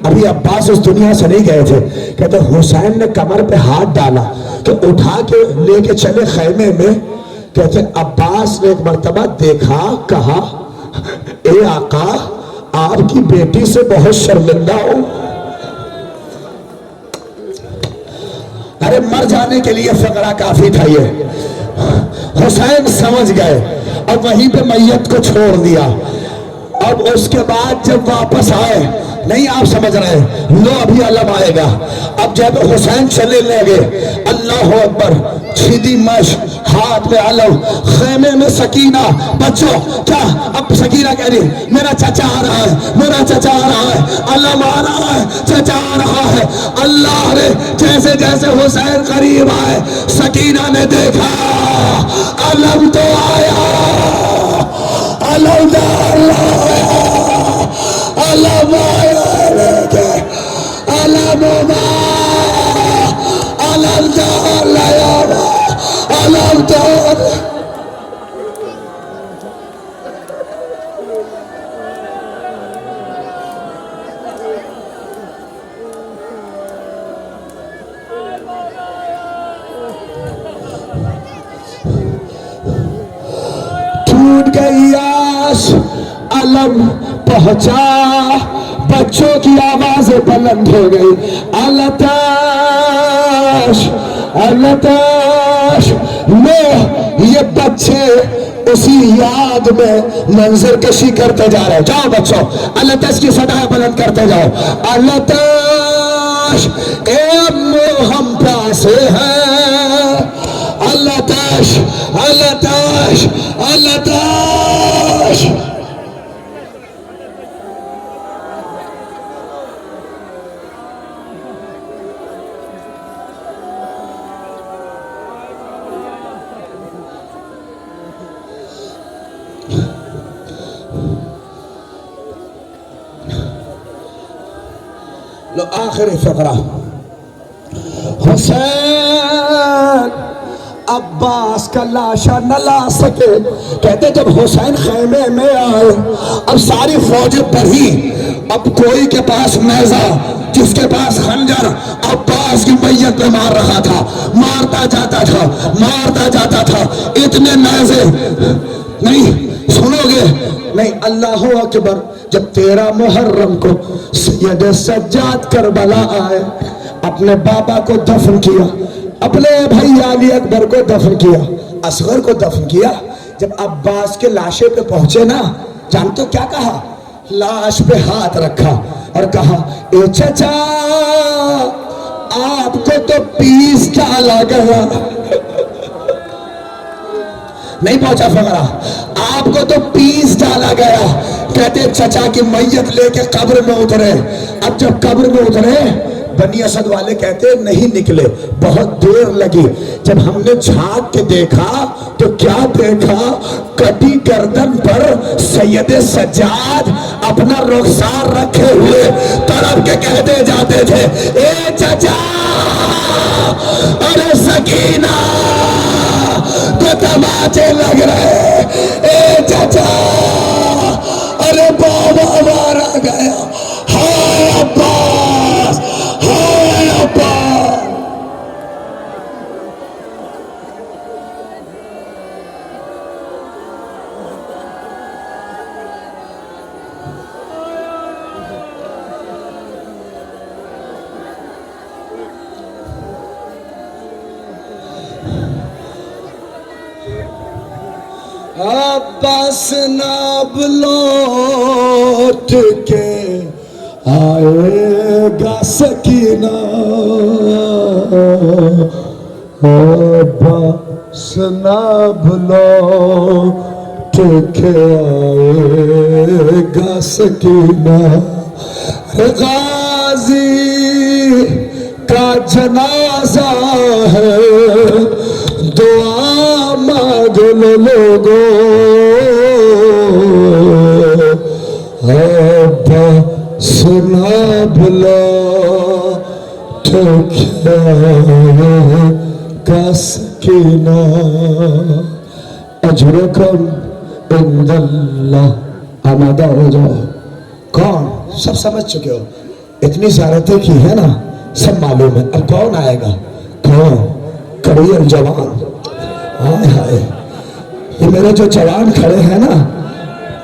ابھی عباس اس دنیا سے نہیں گئے تھے. کہتے حسین نے کمر پہ ہاتھ ڈالا کہ اٹھا کے لے کے چلے خیمے میں. کہتے عباس نے ایک مرتبہ دیکھا, کہا اے آقا آپ کی بیٹی سے بہت شرمندہ ہوں. ارے مر جانے کے لیے فقرہ کافی تھا یہ. حسین سمجھ گئے اب وہیں پہ میت کو چھوڑ دیا. اب اس کے بعد جب واپس آئے, نہیں آپ سمجھ رہے, لو ابھی علم آئے گا. اب جب حسین چلے لگے, اللہ اکبر, سیدھی مشق, ہاتھ میں علم, خیمے میں سکینہ. بچوں کیا اب سکینہ کہہ رہی میرا چچا آ رہا ہے, میرا چچا آ رہا ہے, علم آ رہا ہے, چچا آ رہا ہے. اللہ نے جیسے جیسے حسین قریب آئے, سکینہ نے دیکھا علم تو آیا, علم دار لایا, علم آیا لیکے, علم علم دار لایا, علم دار. ٹوٹ گئی آس, علم پہنچا, بچوں کی آوازیں بلند ہو گئی. التاش التاش. لو یہ بچے اسی یاد میں منظر کشی کرتے جا رہے. جاؤ بچوں, التاش کی صدائیں بلند کرتے جاؤ. التاش اے امو ہم پیاسے ہیں, التاش التاش التاش. لو آخری فقرہ. حسین عباس کا لاشا نہ لا سکے. کہتے جب حسین خیمے میں آئے, اب ساری فوجیں بڑھی, اب کوئی کے پاس نیزہ, جس کے پاس خنجر, عباس کی میت پہ مار رہا تھا, مارتا جاتا تھا, مارتا جاتا تھا. اتنے نیزے نہیں سنو گے, نہیں. اللہ اکبر. جب 13 محرم کو سید سجاد کربلا آئے, اپنے بابا کو دفن کیا, اپنے بھائی علی اکبر کو دفن کیا, اصغر کو دفن کیا. جب عباس کے لاشے پہ پہنچے نا, جانتے کیا کہا؟ لاش پہ ہاتھ رکھا اور کہا اے چچا آپ کو تو 20 ڈالا گیا. نہیں پہنچا فقرہ, آپ کو تو 20 ڈالا گیا. کہتے چچا کی میت لے کے قبر میں اترے. اب جب قبر میں اترے, بنی اسد والے کہتے نہیں نکلے, بہت دیر لگی. جب ہم نے جھانک کے دیکھا تو کیا دیکھا, کٹی گردن پر سید سجاد اپنا رخسار رکھے ہوئے تڑپ کے کہتے جاتے تھے اے چچا, ارے سکینہ تو تماچے لگ رہے, اے چچا ارے بابا مارا گیا, ہائے عباس, ہائے عباس. عباس ناب لوٹ کے آئے گا سکینہ, عباس ناب لوٹ کے آئے گا سکینہ. غازی کا جنازہ ہے, دعا مانگ لو لوگو, عباس ناب لوٹ کے آئے گا سکینہ. اجرکم عند اللہ. آمادہ ہو جاؤ. کون؟ سب سمجھ چکے ہو, اتنی زیارتیں کی ہے نا, سب معلوم ہے. اب کون آئے گا؟ کون؟ کڑی الجوان. ہائے ہائے, یہ میرے جو جوان کھڑے ہیں نا,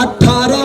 18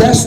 10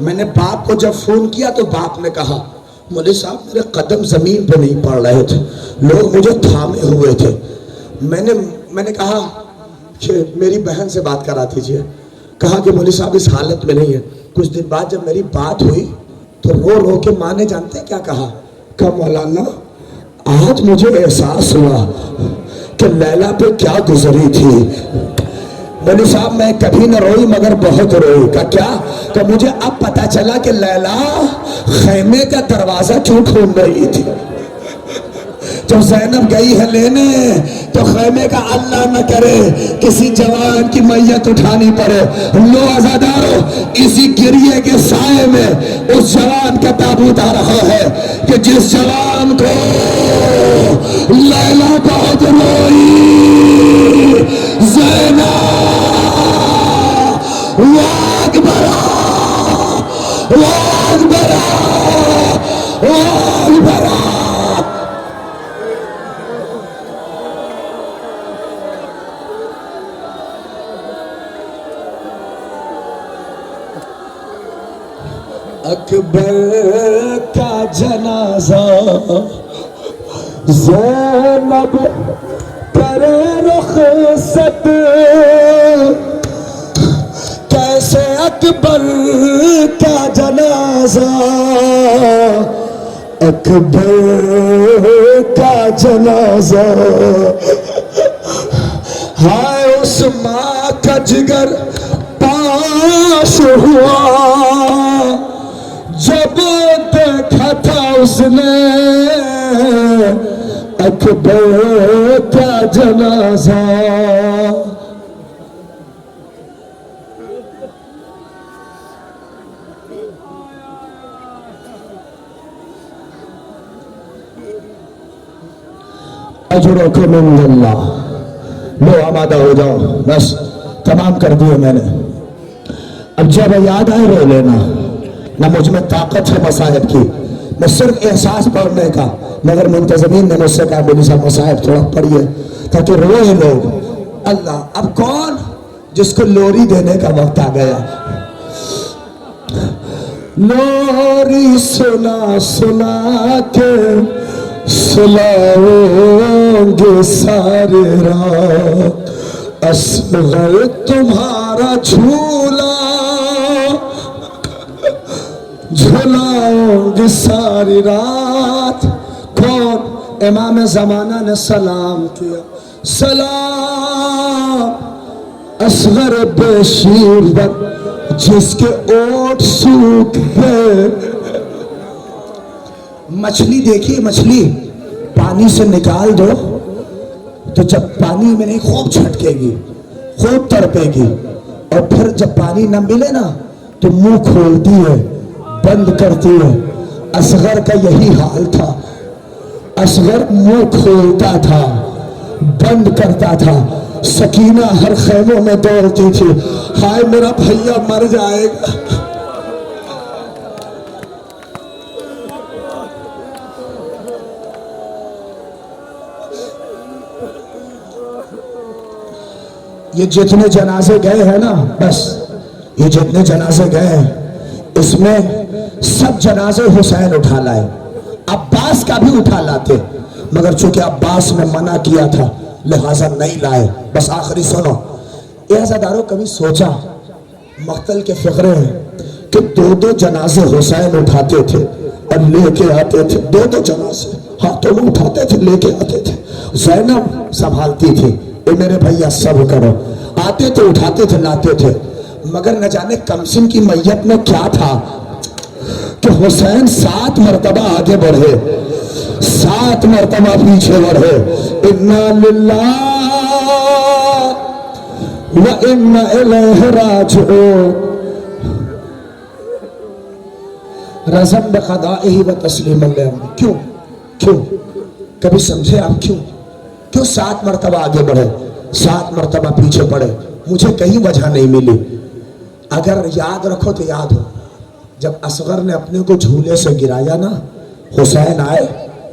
میں نے باپ کو جب فون کیا تو باپ نے کہا مولوی صاحب میرے قدم زمین پہ نہیں پڑ رہے تھے، لوگ مجھے تھامے ہوئے تھے۔ میں نے کہا کہ میری بہن سے بات کرا دیجیے۔ کہا کہ مولوی صاحب اس حالت میں نہیں ہے۔ کچھ دن بعد جب میری بات ہوئی تو رو رو کے ماں نے جانتے کیا کہا؟ کہ مولانا آج مجھے احساس ہوا کہ لیلا پہ کیا گزری تھی۔ مولوی صاحب میں کبھی نہ روئی مگر بہت روئی۔ کیا کہ مجھے اب پتا چلا کہ لیلا خیمے کا دروازہ کیوں کھول رہی تھی۔ جب زینب گئی ہے لینے تو خیمے کا اللہ نہ کرے کسی جوان کی میت اٹھانی پڑے۔ لو عزادارو اسی گریے کے سائے میں اس جوان کا تابوت آ رہا ہے کہ جس جوان کو لیلا بہت روئی، زینب واگ برا واگ برا واگ برا۔ اکبر کا جنازہ زینب کرے رخصت، کیسے اکبر کا جنازہ، اکبر کا جنازہ، ہائے اس ماں کا جگر پاش ہوا جب دیکھا تھا اس نے اکبر کا جنازہ۔ اجرکم عند اللہ۔ لو آمادہ ہو جاؤ، بس تمام کر دیے میں نے۔ اب جب یاد آئے رو لینا، نہ مجھ میں طاقت ہے مصائب کی، میں صرف احساس پڑھنے کا، مگر منتظمین نے مجھ سے کہا مولوی صاحب مصائب تھوڑا پڑھیے تاکہ روئے لوگ۔ اللہ اب کون جس کو لوری دینے کا وقت آ گیا۔ لوری سنا سنا کے سلاؤں گے سارے رات، اصغر تمہارا جھولا جھلاؤں گے ساری رات۔ کون؟ امام زمانہ نے سلام کیا، سلام اصغر بے شیر بن جس کے اوٹ سوکھ گئے۔ مچھلی دیکھیے، مچھلی پانی سے نکال دو تو جب پانی میں نہیں خوب چھٹکے گی، خوب تڑپے گی، اور پھر جب پانی نہ ملے نا تو منہ کھولتی ہے، بند کرتی ہے۔ اصغر کا یہی حال تھا، اصغر منہ کھولتا تھا، بند کرتا تھا۔ سکینہ ہر خیموں میں دوڑتی تھی، ہائے میرا بھیا مر جائے گا۔ یہ جتنے جنازے گئے ہیں نا، بس یہ جتنے جنازے گئے ہیں اس میں سب جنازے حسین اٹھا لائے، عباس کا بھی اٹھا لاتے، مگر چونکہ عباس نے منع کیا تھا لہٰذا نہیں لائے۔ بس آخری سنو، اے عزادارو کبھی سوچا مقتل کے فقرے ہیں کہ دو دو جنازے حسین اٹھاتے تھے اور لے کے آتے تھے، دو دو جنازے ہاتھوں میں اٹھاتے تھے، لے کے آتے تھے۔ زینب سنبھالتی تھی، اے میرے بھیا صبر کرو، آتے تھے اٹھاتے تھے لاتے تھے، مگر نہ جانے کمسن کی میت میں کیا تھا کہ حسین 7 مرتبہ آگے بڑھے، 7 مرتبہ پیچھے بڑھے۔ انا للہ و انا الیہ راجعون، رضم بقضائہ و تسلیم اللہ۔ کیوں کیوں کبھی سمجھے آپ کیوں 7 مرتبہ آگے بڑھے، 7 مرتبہ پیچھے پڑے؟ مجھے کہیں وجہ نہیں ملی۔ اگر یاد رکھو تو یاد ہو، جب اصغر نے اپنے کو جھولے سے گرایا نا، حسین آئے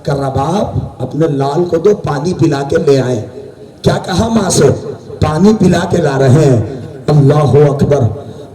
کہ رباب اپنے لال کو دو، پانی پلا کے لے آئے۔ کیا کہا ماں سے؟ پانی پلا کے لا رہے ہیں۔ اللہ اکبر۔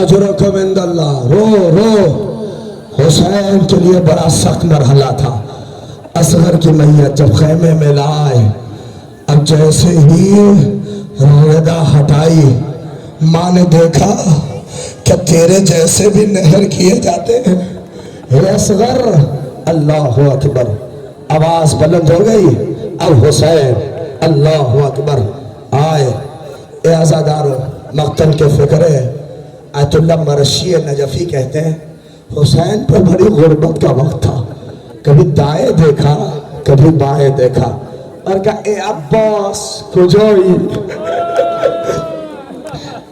اجرکم عند اللہ. رو رو. حسین کے لیے بڑا سخت مرحلہ تھا. اصغر کی میت جب خیمے میں لائے، اب جیسے ہی ردا ہٹائی، ماں نے دیکھا کہ تیرے جیسے بھی نہر کیے جاتے ہیں. اے اصغر. اللہ اکبر. آواز بلند ہو گئی. اب حسین اللہ اکبر آئے. اے عزادارو، مقتل کے فکرے آیت اللہ مرشی نجفی کہتے ہیں حسین پر بڑی غربت کا وقت تھا. کبھی دائیں دیکھا کبھی بائیں دیکھا اور کہا اے عباس کجوئی،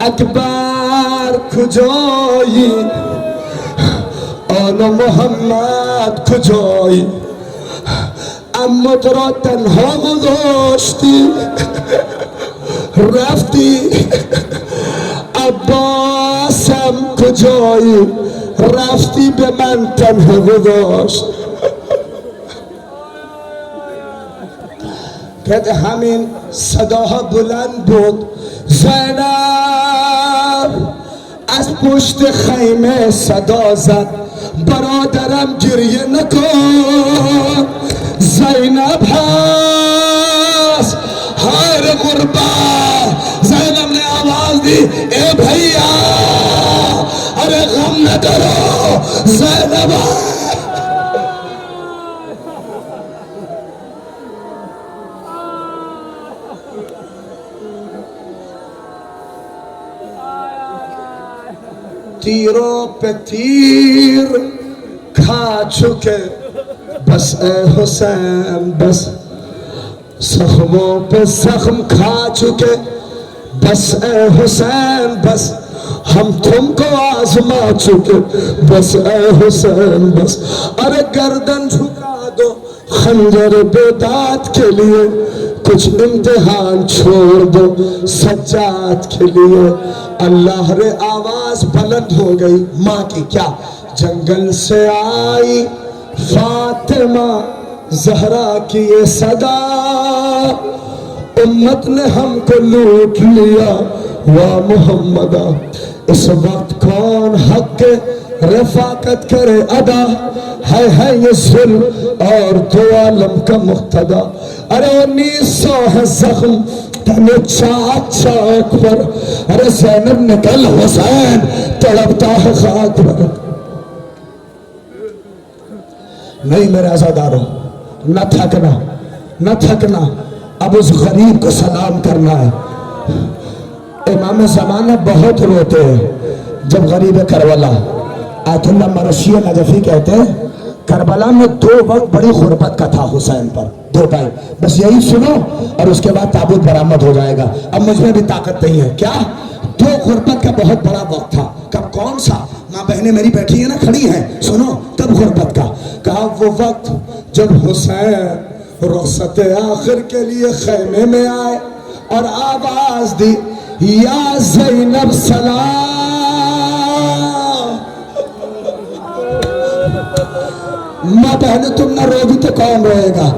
اکبر کجوئی، آن محمد کجوئی، اما تو را تنها گذاشتی رفتی، عباسم کجایی رفتی به من تنها گذاشت. کہتے همین صداها بلند بود. زینب از پشت خیمه صدا زد برادرم گریه نکن، زینب هست ہر غربت. زینب نے آواز دی اے بھیا ارے غم نہ کرو، زینب تیروں پہ تیر کھا چکے بس اے حسین، بس زخموں پہ زخم کھا چکے بس اے حسین، بس ہم تم کو آزما چکے بس اے حسین، بس ارے گردن جھکا دو خنجر بیداد کے لیے، کچھ امتحان چھوڑ دو سجاد کے لیے. اللہ رے آواز بلند ہو گئی ماں کی. کیا؟ جنگل سے آئی فاطمہ زہرا کی یہ صدا، امت نے ہم کو لوٹ لیا وا محمدہ. اس وقت کون حق کے رفاقت کرے ادا، ہے یہ ظلم اور دو عالم کا مقتدا. ارے 1900 ہے زخم تنے چاک چاک پر، ارے زینب نکل حسین تڑپتا ہے خاک پر. نہیں میرے عزاداروں، نہ تھکنا نہ تھکنا. اب اس غریب کو سلام کرنا ہے. امام زمانہ بہت روتے ہیں جب غریب کربلا. آیت اللہ مرشی نجفی کہتے ہیں کربلا میں 2 وقت بڑی غربت کا تھا حسین پر، 2 ٹائم. بس یہی سنو اور اس کے بعد تابوت برآمد ہو جائے گا. اب مجھ میں بھی طاقت نہیں ہے. کیا 2 غربت کا بہت بڑا وقت تھا. کب؟ کون سا؟ ماں بہنیں میری بیٹھی ہیں نا کھڑی ہیں، سنو. تب غربت کا کہا وہ وقت جب حسین رخصت آخر کے لیے خیمے میں آئے اور آواز دی یا زینب سلام. ماں بہن تم نہ رو بھی تو کون روئے گا؟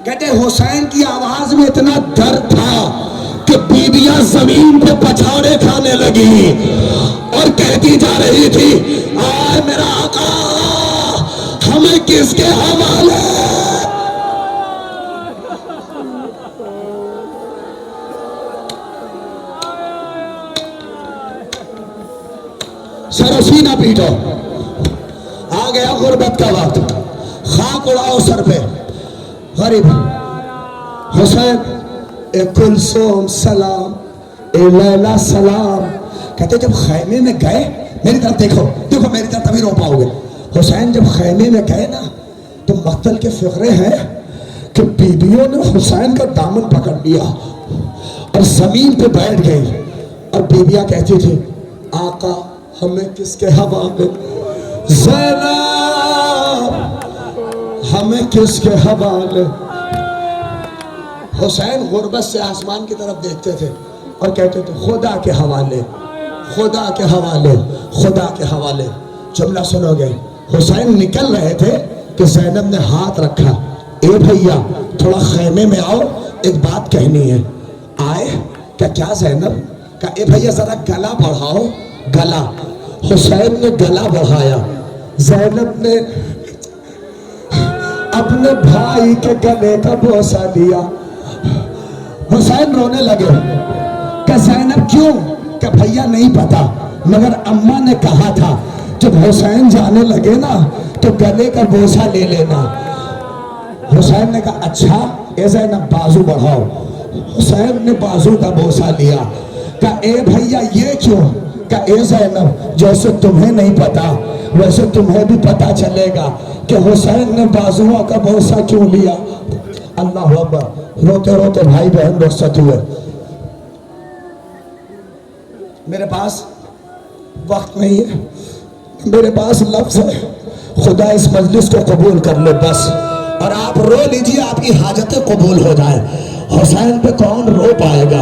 کہتے حسین کی آواز میں اتنا درد تھا کہ بیویاں زمین پہ پچھاڑے کھانے لگی اور کہتی جا رہی تھی آئے میرا آقا ہمیں کس کے حوالے. سرسی نہ پیٹو، آ گیا غربت کا وقت. خاک اڑاؤ سر پہ. غریب حسین اے کلثوم سلام، اے لیلا سلام. کہتے جب خیمے میں گئے، میری طرف دیکھو دیکھو میری طرف تبھی رو پاؤ گے. حسین جب خیمے میں گئے نا تو مقتل کے فقرے ہیں کہ بیویوں نے حسین کا دامن پکڑ لیا اور زمین پہ بیٹھ گئی اور بیویاں کہتی تھی آقا ہمیں کس کے حوالے، زینب ہمیں کس کے حوالے. حسین غربت سے آسمان کی طرف دیکھتے تھے اور کہتے تھے خدا کے حوالے، خدا کے حوالے، خدا کے حوالے. جملہ سنو گے. حسین نکل رہے تھے کہ زینب نے ہاتھ رکھا، اے بھیا تھوڑا خیمے میں آؤ ایک بات کہنی ہے. آئے کیا زینب؟ کہا اے بھیا ذرا گلا بڑھاؤ گلا. حسین نے گلا بڑھایا. زینب نے اپنے بھائی کے گلے کا بوسہ لیا. حسین رونے لگے. کہ زینب کیوں؟ کہ بھیا نہیں پتا مگر اماں نے کہا تھا جب حسین جانے لگے نا تو گلے کا بوسہ لے لینا. حسین نے کہا اچھا. اے زینب بازو بڑھاؤ. حسین نے بازو کا بوسہ لیا. کہا اے بھیا یہ کیوں؟ کہا اے زینب جیسے تمہیں نہیں پتا ویسے تمہیں بھی پتا چلے گا کہ حسین نے بازوؤں کا بوسہ کیوں لیا. اللہ اکبر. روتے روتے بھائی بہن رخصت ہوئے. میرے پاس وقت نہیں ہے, میرے پاس لفظ ہے. خدا اس مجلس کو قبول کر لے بس, اور آپ رو لیجئے آپ کی حاجتیں قبول ہو جائیں. حسین پہ کون رو پائے گا؟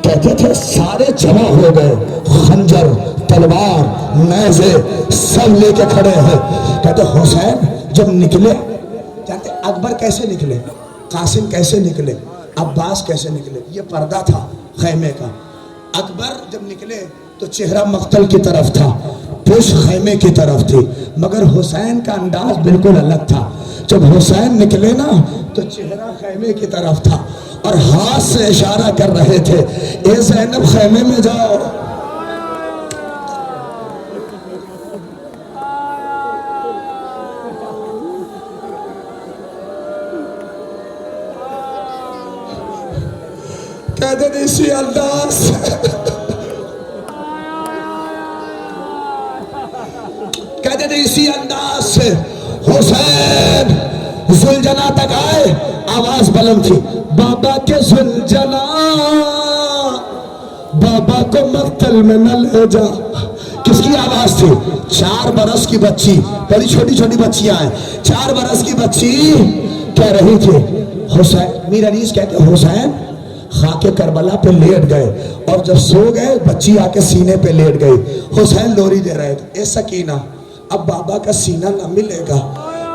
کہتے تھے سارے جمع ہو گئے, خنجر تلوار نیزے سب لے کے کھڑے ہیں. کہتے حسین جب نکلے, جانتے اکبر کیسے نکلے, قاسم کیسے نکلے, عباس کیسے نکلے؟ یہ پردہ تھا خیمے کا. اکبر جب نکلے تو چہرہ مقتل کی طرف تھا, پوش خیمے کی طرف تھی, مگر حسین کا انداز بالکل الگ تھا. جب حسین نکلے نا تو چہرہ خیمے کی طرف تھا اور ہاتھ سے اشارہ کر رہے تھے اے زینب خیمے میں جاؤ. کہتے تھے اسی انداز کہتے تھے اسی انداز سے حسین زلجنا تک آئے. آواز بلند تھی, بابا کے زلجنا بابا کو مقتل میں نہ لے جا. کس کی آواز تھی؟ 4 برس کی بچی, بڑی چھوٹی چھوٹی بچیاں ہیں, 4 برس کی بچی کہہ رہی تھی حسین. میر انیس کہتے حسین خاک کربلا پہ لیٹ گئے, اور جب سو گئے بچی آ کے سینے پہ لیٹ گئی. حسین لوری دے رہے تھے, اے سکینہ اب بابا کا سینہ نہ ملے گا,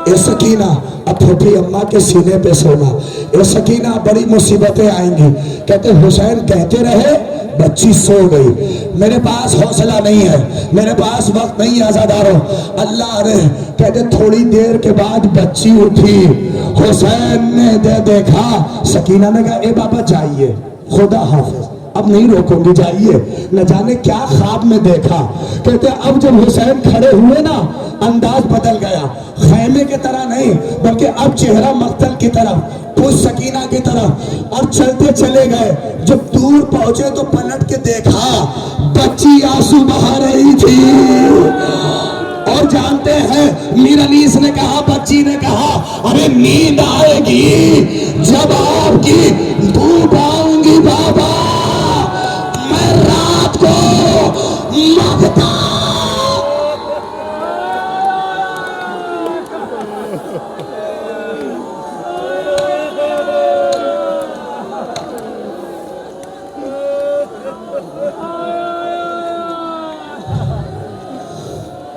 اے سکینہ اب پھوپھی اماں کے سینے پہ سونا, اے سکینہ بڑی مصیبتیں آئیں گی. کہتے حسین کہتے رہے بچی سو گئی. میرے پاس حوصلہ نہیں ہے, میرے پاس وقت نہیں ہے عزاداروں. اللہ نے کہتے تھوڑی دیر کے بعد بچی اٹھی. حسین نے دیکھا, سکینہ نے کہا اے بابا جائیے, خدا حافظ, اب نہیں روکوں گی, جائیے. نہ جانے کیا خواب میں دیکھا. کہتے اب جب حسین کھڑے ہوئے نا انداز بدل گیا, خیمے کی طرح نہیں بلکہ اب چہرہ مقتل کی طرف, پوچھ سکینہ کی طرف, اور چلتے چلے گئے. جب دور پہنچے تو پلٹ کے دیکھا بچی آنسو بہا رہی تھی. اور جانتے ہیں میر انیس نے کہا, بچی نے کہا ارے نیند آئے گی جب آپ کی دھوپ آؤں گی بابا, میں رات کو مانگتا.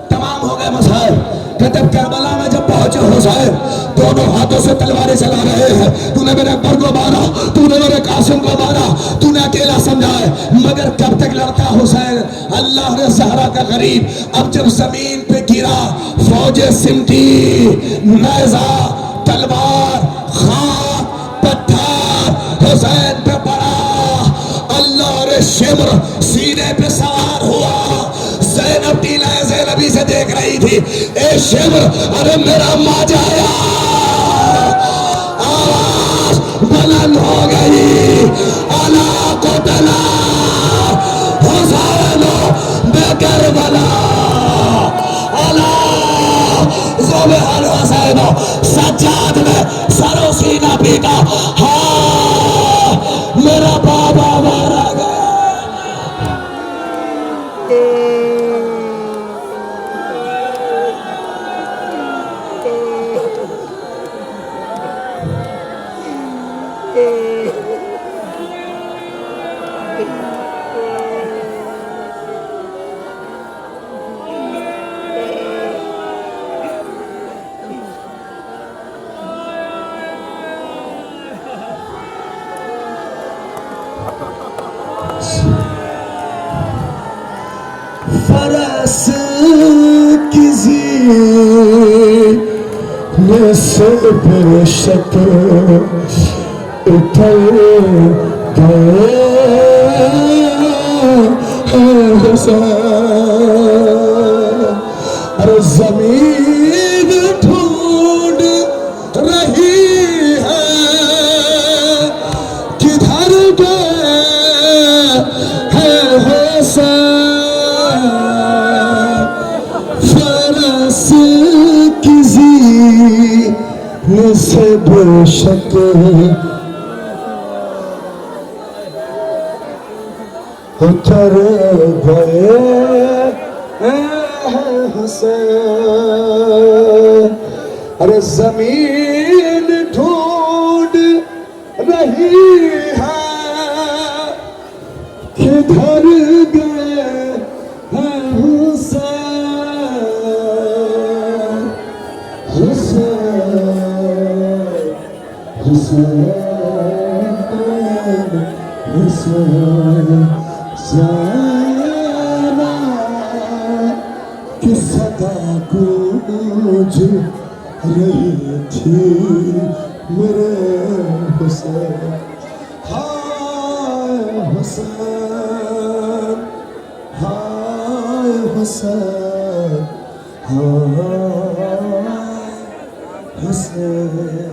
تمام ہو گئے مسائل. کہتے کربلا میں جب پہنچے حسین دونوں ہاتھوں سے تلواریں چلا رہے ہیں. تو نے میرے اکبر کو مارا, تو نے میرے قاسم کو مارا, تو نے اکیلا سمجھا ہے, مگر کب تک لڑتا حسین؟ اللہ نے زہرا کا غریب. اب جب زمین پہ گرا فوجیں سمٹی, نیزہ تلوار خاک پتھر حسین پہ پڑا. اللہ نے شمر سینے پہ سوار ہوا. زینب ٹیلہ زینبی سے دیکھ رہی تھی, اے شمر ارے میرا ماجا آیا. آواز بلند ہو گئی, الا قتلا حسین بکربلا, الا ذبح الحسین. سجاد نے سر و سینہ پیٹا, ہاں میرا بابا مارا گیا. فرس کی زینے سے بے شک اتر گئے حسین اور زمین ڈھونڈ رہی ہے کدھر گئے ہیں حسین فرس کی زینے سے بے شک اتر گئے حسین ارے زمین ڈھونڈ رہی ہے کدھر گئے ہیں حسین حسین حسین حسین زینا کی صدا گونج رہی تھی میرے حسین ہائے حسین ہائے حسین ہائے حسین